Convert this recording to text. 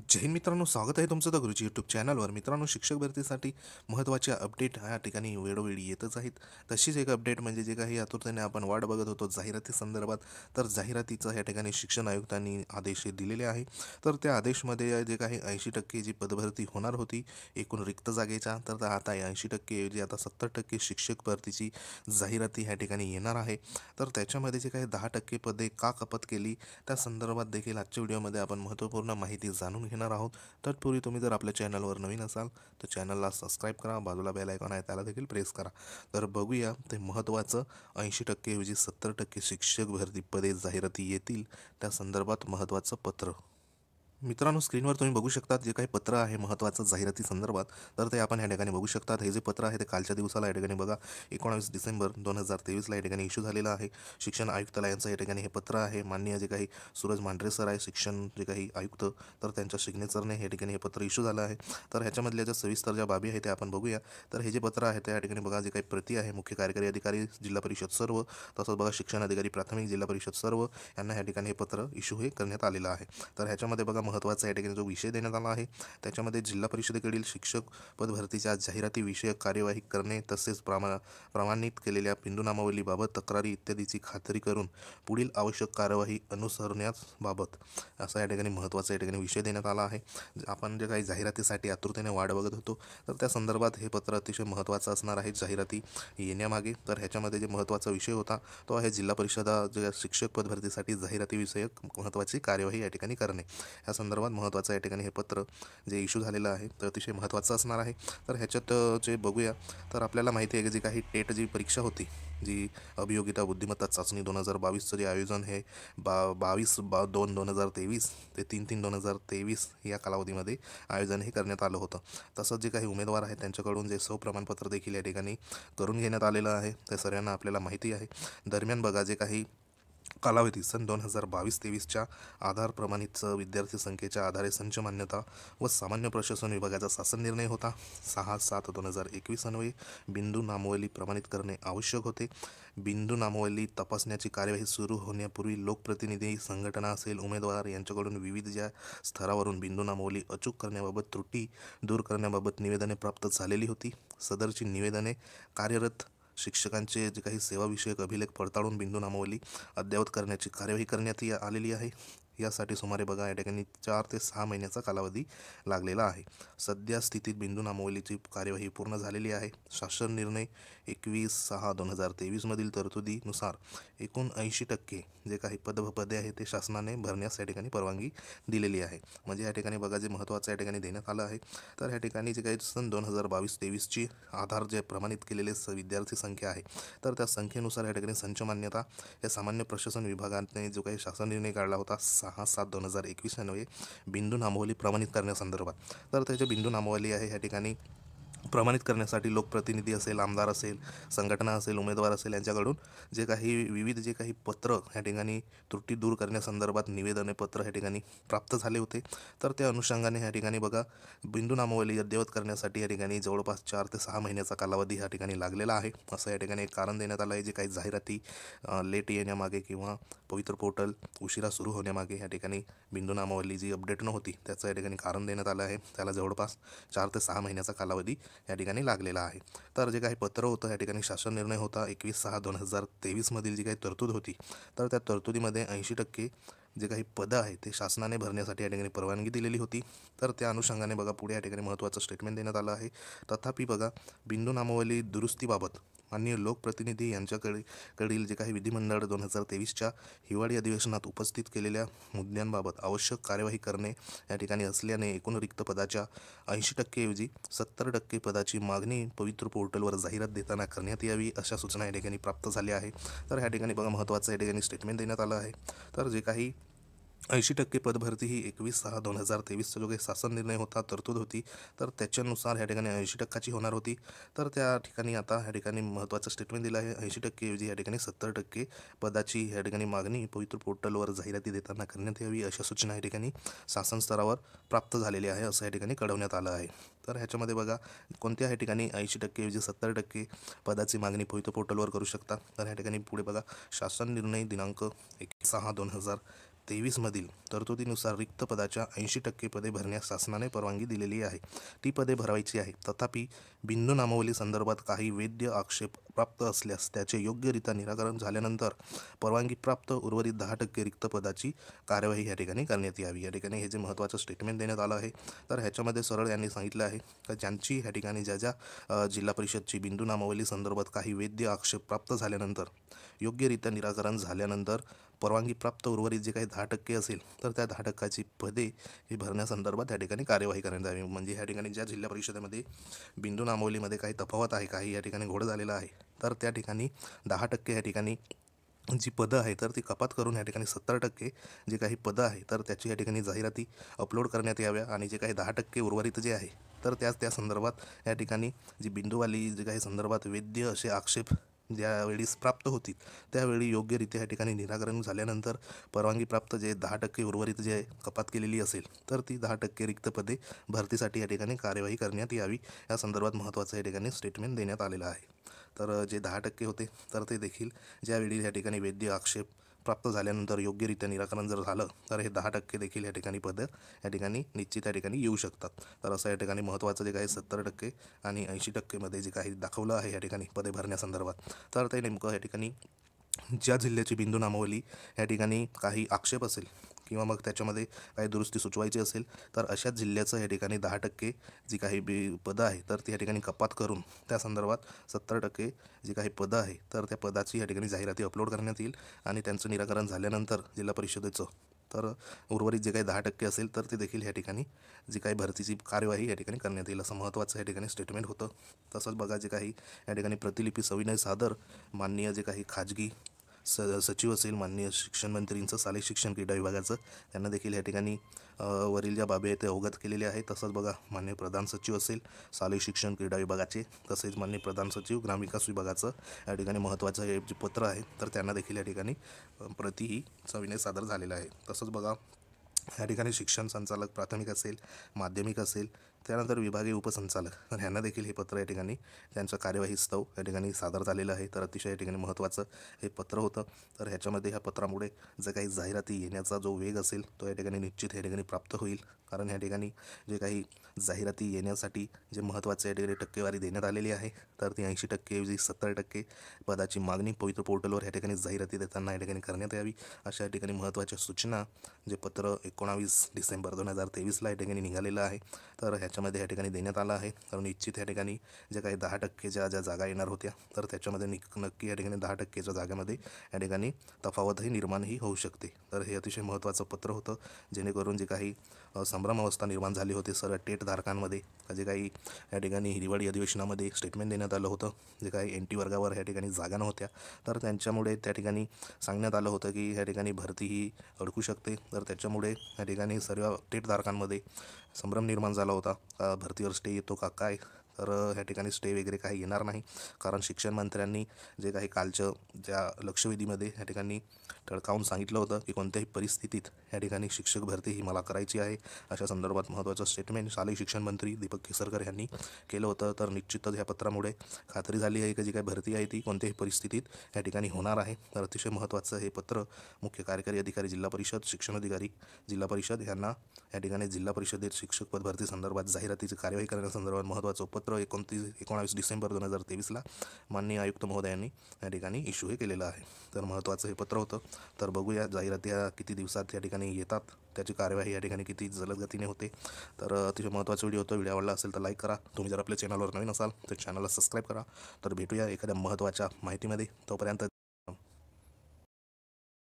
जय हिंद मित्रांनो, स्वागत आहे तुमचं द गुरुजी यूट्यूब चॅनलवर. मित्रांनो, शिक्षक भरतीसाठी महत्त्वाचे अपडेट ह्या ठिकाणी वेळोवेळी येतच आहेत. तशीच एक अपडेट म्हणजे जे काही आतुरतेने आपण वाट बघत होतो जाहिराती संदर्भात, तर जाहिरातीचं ह्या ठिकाणी शिक्षण आयुक्तांनी आदेश दिलेले आहे. तर त्या आदेशमध्ये जे काही 80% जी पदभरती होणार होती एकूण रिक्त जागेच्या, तर आता 80% ऐवजी आता 70% शिक्षक भरतीची जाहिराती ह्या ठिकाणी येणार आहे. तर त्याच्यामध्ये जे काही 10% पदे का कपात केली त्या संदर्भात देखील आजच्या व्हिडिओमध्ये आपण महत्त्वपूर्ण माहिती जाणून घेणार आहोत. तत्पूर्वी तुम्ही जर आपल्या चॅनलवर नवीन असाल तर चॅनलला सबस्क्राईब करा, बाजूला बेल आयकॉन आहे त्याला देखील प्रेस करा. तर बघूया ते महत्त्वाचं 80% ऐवजी 70% शिक्षक भरती पदे जाहिराती येतील त्या संदर्भात महत्त्वाचं पत्र. मित्रांनो, स्क्रीनवर तुम्ही बघू शकता जे काही पत्र आहे महत्त्वाचं जाहिराती संदर्भात, तर ते आपण या ठिकाणी बघू शकतात. हे जे पत्र आहे ते कालच्या दिवसाला या ठिकाणी बघा 19 डिसेंबर 2023 या ठिकाणी इश्यू झालेलं आहे. शिक्षण आयुक्तालयाचं या ठिकाणी हे पत्र आहे. माननीय जे काही सूरज मांढरे सर आहे शिक्षण जे काही आयुक्त, तर त्यांच्या सिग्नेचरने हे ठिकाणी हे पत्र इश्यू झालं आहे. तर ह्याच्यामधल्या ज्या सविस्तर ज्या बाबी आहेत त्या आपण बघूया. तर हे जे पत्र आहे त्या ठिकाणी बघा जे काही प्रती आहे मुख्य कार्यकारी अधिकारी जिल्हा परिषद सर्व, तसंच बघा शिक्षण अधिकारी प्राथमिक जिल्हा परिषद सर्व यांना या ठिकाणी हे पत्र इश्यू हे करण्यात आलेलं आहे. तर ह्याच्यामध्ये बघा महत्त्वाचा या ठिकाणी जो विषय देण्यात आला आहे त्याच्यामध्ये जिल्हा परिषदेकडील शिक्षक पदभरतीच्या जाहिराती विषयक कार्यवाही करणे तसेच प्रमाणित केलेल्या बिंदूनामावलीबाबत तक्रारी इत्यादीची खात्री करून पुढील आवश्यक कार्यवाही अनुसरण्याबाबत असा या ठिकाणी महत्त्वाचा या ठिकाणी विषय देण्यात आला आहे. आपण जे काही जाहिरातीसाठी आतुरतेने वाट बघत होतो तर त्या संदर्भात हे पत्र अतिशय महत्त्वाचं असणार आहे जाहिराती येण्यामागे. तर ह्याच्यामध्ये जे महत्त्वाचा विषय होता तो आहे जिल्हा परिषदा जे शिक्षक पदभरतीसाठी जाहिराती विषयक महत्त्वाची कार्यवाही या ठिकाणी करणे. या संदर्भात महत्त्वाचं या ठिकाणी हे पत्र जे इश्यू झालेलं आहे तर अतिशय महत्त्वाचं असणार आहे. तर ह्याच्यात जे बघूया तर आपल्याला माहिती आहे की जी काही टेट जी परीक्षा होती, जी अभियोगिता बुद्धिमत्ता चाचणी 2022चं जे आयोजन हे 22/2/2023 ते 3/3/2023 या कालावधीमध्ये आयोजन हे करण्यात आलं होतं. तसंच जे काही उमेदवार आहेत त्यांच्याकडून जे प्रमाणपत्र देखील या ठिकाणी करून घेण्यात आलेलं आहे ते सर्वांना आपल्याला माहिती आहे. दरम्यान बघा जे काही कालावधी सन 2022-23च्या आधार प्रमाणित विद्यार्थी संख्येच्या आधारे संच मान्यता व सामान्य प्रशासन विभागाचा शासन निर्णय होता. 6/7/2021 अन्वये बिंदू नामवली प्रमाणित करणे आवश्यक होते. बिंदू नामवली तपासण्याची कार्यवाही सुरू होण्यापूर्वी लोकप्रतिनिधी संघटना असेल उमेदवार यांच्याकडून विविध ज्या स्तरावरून बिंदू नामवली अचूक करण्याबाबत त्रुटी दूर करण्याबाबत निवेदने प्राप्त झालेली होती. सदरची निवेदने कार्यरत शिक्षकांचे जे काही सेवाविषयक अभिलेख पडताळून बिंदू नामावली अद्ययावत करण्याची कार्यवाही करण्यात आलेली आहे. यासाठी सुमारे बघा या ठिकाणी 4 ते 6 महिन्याचा कालावधी लागलेला आहे. सध्या स्थितीत बिंदू नामावलीची कार्यवाही पूर्ण झालेली आहे. शासन निर्णय 21/6/2023 मधील तरतुदीनुसार एकूण 80% जे काही पदे आहे ते शासनाने भरण्यास या ठिकाणी परवानगी दिलेली आहे. म्हणजे या ठिकाणी बघा जे महत्त्वाचं या ठिकाणी देण्यात आलं आहे. तर ह्या ठिकाणी जे काही सन 2022-23ची आधार जे प्रमाणित केलेले विद्यार्थी संख्या आहे तर त्या संख्येनुसार या ठिकाणी संच मान्यता या सामान्य प्रशासन विभागाने जो काही शासन निर्णय काढला होता 6/7/2021 अन्वये बिंदू नामावली प्रमाणित करण्यासंदर्भात, तर त्याचे बिंदू नामावली आहे या ठिकाणी प्रमाणित करण्यासाठी लोकप्रतिनिधी असेल, आमदार असेल, संघटना असेल, उमेदवार असेल यांच्याकडून जे काही विविध जे काही पत्र ह्या ठिकाणी त्रुटी दूर करण्यासंदर्भात निवेदने पत्र ह्या ठिकाणी प्राप्त झाले होते. तर त्या अनुषंगाने ह्या ठिकाणी बघा बिंदू नामावली अद्ययावत करण्यासाठी या ठिकाणी जवळपास 4 ते 6 महिन्याचा कालावधी ह्या ठिकाणी लागलेला आहे असं या ठिकाणी एक कारण देण्यात आलं आहे. जे काही जाहिराती लेट येण्यामागे किंवा पवित्र पोर्टल उशिरा सुरू होण्यामागे ह्या ठिकाणी बिंदू नामावली जी अपडेट नव्हती त्याचं या ठिकाणी कारण देण्यात आलं आहे. त्याला जवळपास 4 ते 6 महिन्याचा कालावधी या ठिकाणी लागलेला आहे. तर जे काही पत्र होतं या ठिकाणी शासन निर्णय होता 21/6/2023 मधील जी काही तरतूद होती तर त्या तरतुदीमध्ये 80% जे काही पदं आहे ते शासनाने भरण्यासाठी या ठिकाणी परवानगी दिलेली होती. तर त्या अनुषंगाने बघा पुढे या ठिकाणी महत्त्वाचं स्टेटमेंट देण्यात आलं आहे. तथापि बघा बिंदू नामावली दुरुस्तीबाबत माननीय लोकप्रतिनिधी यांच्याकडील जे काही विधिमंडळ 2023च्या हिवाळी अधिवेशनात उपस्थित केलेल्या मुद्द्यांबाबत आवश्यक कार्यवाही करणे या ठिकाणी असल्याने एकूण रिक्त पदाच्या 80% ऐवजी 70% पदाची मागणी पवित्र पोर्टलवर जाहिरात देताना करण्यात यावी अशा सूचना या ठिकाणी प्राप्त झाल्या आहे. तर ह्या ठिकाणी बघा महत्त्वाचं या ठिकाणी स्टेटमेंट देण्यात आलं आहे. तर जे काही 80% पदभरती ही 21/6/2023चा जो काही शासन निर्णय होता तरतूद होती तर त्याच्यानुसार ह्या ठिकाणी 80%ची होणार होती. तर त्या ठिकाणी आता ह्या ठिकाणी महत्त्वाचं स्टेटमेंट दिलं आहे 80% ऐवजी या ठिकाणी 70% पदाची ह्या ठिकाणी मागणी पवित्र पोर्टलवर जाहिराती देताना करण्यात यावी अशा सूचना या ठिकाणी शासन स्तरावर प्राप्त झालेली आहे असं या ठिकाणी कळवण्यात आलं आहे. तर ह्याच्यामध्ये बघा कोणत्या ह्या ठिकाणी 80% ऐवजी 70% पदाची मागणी पवित्र पोर्टलवर करू शकता. तर ह्या ठिकाणी पुढे बघा शासन निर्णय दिनांक 21/6/2023 2023मधील तरतुदीनुसार रिक्त पदाच्या 80% पदे भरण्यास शासनाने परवानगी दिलेली आहे. ती पदे भरवायची आहे. तथापि बिंदू नामावली संदर्भात काही वैध आक्षेप प्राप्त असल्यास त्याचे योग्यरित्या निराकरण झाल्यानंतर परवानगी प्राप्त उर्वरित 10% रिक्त पदाची कार्यवाही या ठिकाणी करण्यात यावी. या ठिकाणी हे जे महत्त्वाचं स्टेटमेंट देण्यात आलं आहे, तर ह्याच्यामध्ये सरळ यांनी सांगितलं आहे की ज्यांची ह्या ठिकाणी ज्या जिल्हा परिषदची बिंदू नामावली संदर्भात काही वैध आक्षेप प्राप्त झाल्यानंतर योग्यरित्या निराकरण झाल्यानंतर परवानगी प्राप्त उर्वरित जे काही 10% असेल, तर त्या 10%ची पदे ही भरण्यासंदर्भात या ठिकाणी कार्यवाही करण्यात यावी. म्हणजे ह्या ठिकाणी ज्या जिल्हा परिषदेमध्ये बिंदू नामावलीमध्ये काही तफावत आहे, काही या ठिकाणी घोळ झालेला आहे, तर त्या ठिकाणी 10% या ठिकाणी जी पदं आहे तर ती कपात करून या ठिकाणी 70% जे काही पदं आहे तर त्याची या ठिकाणी जाहिराती अपलोड करण्यात याव्या आणि जे काही 10% उर्वरित जे आहे तर त्या संदर्भात या ठिकाणी जी बिंदूवाली जे काही संदर्भात वैध असे आक्षेप ज्यावेळेस प्राप्त होतील त्यावेळी योग्यरित्या या ठिकाणी निराकरण झाल्यानंतर परवानगी प्राप्त जे 10% उर्वरित जे कपात केलेली असेल तर ती 10% रिक्त पदे भरतीसाठी या ठिकाणी कार्यवाही करण्यात यावी. या संदर्भात महत्त्वाचं या ठिकाणी स्टेटमेंट देण्यात आलेलं आहे. तर जे 10% होते तर ते देखील ज्यावेळी या ठिकाणी वैध आक्षेप प्राप्त झाल्यानंतर योग्यरित्या निराकरण जर झालं तर हे 10% देखील या ठिकाणी पदं या ठिकाणी निश्चित या ठिकाणी येऊ शकतात. तर असं या ठिकाणी महत्त्वाचं जे काही 70% आणि 80% मध्ये जे काही दाखवलं आहे या ठिकाणी पदे भरण्यासंदर्भात, तर ते नेमकं या ठिकाणी ज्या जिल्ह्याची बिंदू नामावली या ठिकाणी काही आक्षेप असेल किंवा मग त्याच्यामध्ये काही दुरुस्ती सुचवायची असेल तर अशाच जिल्ह्याचं या ठिकाणी 10% जी काही पदं आहे तर ती या ठिकाणी कपात करून त्या संदर्भात 70% जी काही पदं आहे तर त्या पदाची या ठिकाणी जाहिराती अपलोड करण्यात येईल आणि त्यांचं निराकरण झाल्यानंतर जिल्हा परिषदेचं तर उर्वरित जे काही 10% असेल तर ते देखील या ठिकाणी जी काही भरतीची कार्यवाही या ठिकाणी करण्यात येईल, असं महत्त्वाचं या ठिकाणी स्टेटमेंट होतं. तसंच बघा जे काही या ठिकाणी प्रतिलिपी सविनय सादर माननीय जे काही खाजगी सचिव असेल माननीय शिक्षण मंत्रींचं शालेय शिक्षण क्रीडा विभागाचं, त्यांना देखील या ठिकाणी वरील ज्या बाबी आहेत ते अवगत केलेले आहे. तसंच बघा माननीय प्रधान सचिव असेल शालेय शिक्षण क्रीडा विभागाचे, तसेच माननीय प्रधान सचिव ग्रामविकास विभागाचं या ठिकाणी महत्त्वाचं हे जे पत्र आहे तर त्यांना देखील या ठिकाणी प्रति सविनय सादर झालेलं आहे. तसंच बघा या ठिकाणी शिक्षण संचालक प्राथमिक असेल माध्यमिक असेल त्यानंतर विभागीय उपसंचालक तर ह्यांना देखील हे पत्र या ठिकाणी त्यांच्या कार्यवाहीस्तव या ठिकाणी सादर झालेलं आहे. तर अतिशय या ठिकाणी महत्त्वाचं हे पत्र होतं. तर ह्याच्यामध्ये ह्या पत्रामुळे जे काही जाहिराती येण्याचा जो वेग असेल तो या ठिकाणी निश्चित या ठिकाणी प्राप्त होईल. कारण या ठिकाणी जे काही जाहिराती येण्यासाठी जे महत्त्वाचे या ठिकाणी टक्केवारी देण्यात आलेली आहे तर ती 80% ऐवजी 70% पदाची मागणी पवित्र पोर्टलवर या ठिकाणी जाहिराती देताना या ठिकाणी करण्यात यावी, अशा या ठिकाणी महत्त्वाच्या सूचना जे पत्र 19 डिसेंबर 2023ला या ठिकाणी निघालेलं आहे. तर ह्याच्यामध्ये या ठिकाणी देण्यात आलं आहे. तर निश्चित या ठिकाणी जे काही 10% ज्या जागा येणार होत्या तर त्याच्यामध्ये नक्की या ठिकाणी 10%च्या जागामध्ये या ठिकाणी तफावतही निर्माणही होऊ शकते. तर हे अतिशय महत्त्वाचं पत्र होतं, जेणेकरून जे काही संभ्रम अवस्था निर्माण झाली होती सर्व टेट धारकांमध्ये, जे काही या ठिकाणी हिवाळी अधिवेशनामध्ये स्टेटमेंट देण्यात आलं होतं, जे काही NT वर्गावर या ठिकाणी जागा नव्हत्या तर त्यांच्यामुळे त्या ठिकाणी सांगण्यात आलं होतं की या ठिकाणी भरती ही अडकू शकते. तर त्याच्यामुळे या ठिकाणी सर्व टेट धारकांमध्ये संभ्रम निर्माण झाला होता, भरतीवर स्टे येतो का काय. तर ह्या ठिकाणी स्टे वगैरे काही येणार नाही, कारण शिक्षण मंत्र्यांनी जे काही कालच्या ज्या लक्षवेधीमध्ये या ठिकाणी टळकावून सांगितलं होतं की कोणत्याही परिस्थितीत या ठिकाणी शिक्षक भरती ही मला करायची आहे, अशा संदर्भात महत्त्वाचं स्टेटमेंट शालेय शिक्षण मंत्री दीपक केसरकर यांनी केलं होतं. तर निश्चितच ह्या पत्रामुळे खात्री झाली आहे की जी काही भरती आहे ती कोणत्याही परिस्थितीत या ठिकाणी होणार आहे. तर अतिशय महत्त्वाचं हे पत्र मुख्य कार्यकारी अधिकारी जिल्हा परिषद शिक्षणाधिकारी जिल्हा परिषद यांना या ठिकाणी जिल्हा परिषदेत शिक्षक पद भरती संदर्भात जाहिरातीची कार्यवाही करण्यासंदर्भात महत्त्वाचं पत्र 19 डिसेंबर 2023ला माननीय आयुक्त महोदयांनी या ठिकाणी इश्यू हे केलेलं आहे. तर महत्त्वाचं हे पत्र होतं. तर बघूया जाहिराती किती दिवसात या ठिकाणी येतात, त्याची कार्यवाही या ठिकाणी किती जलद गतीने होते. तर अतिशय महत्त्वाचा व्हिडिओ होतो. व्हिडिओ आवडला असेल तर लाईक करा. तुम्ही जर आपल्या चॅनलवर नवीन असाल तर चॅनलला सबस्क्राईब करा. तर भेटूया एखाद्या महत्त्वाच्या माहितीमध्ये. तोपर्यंत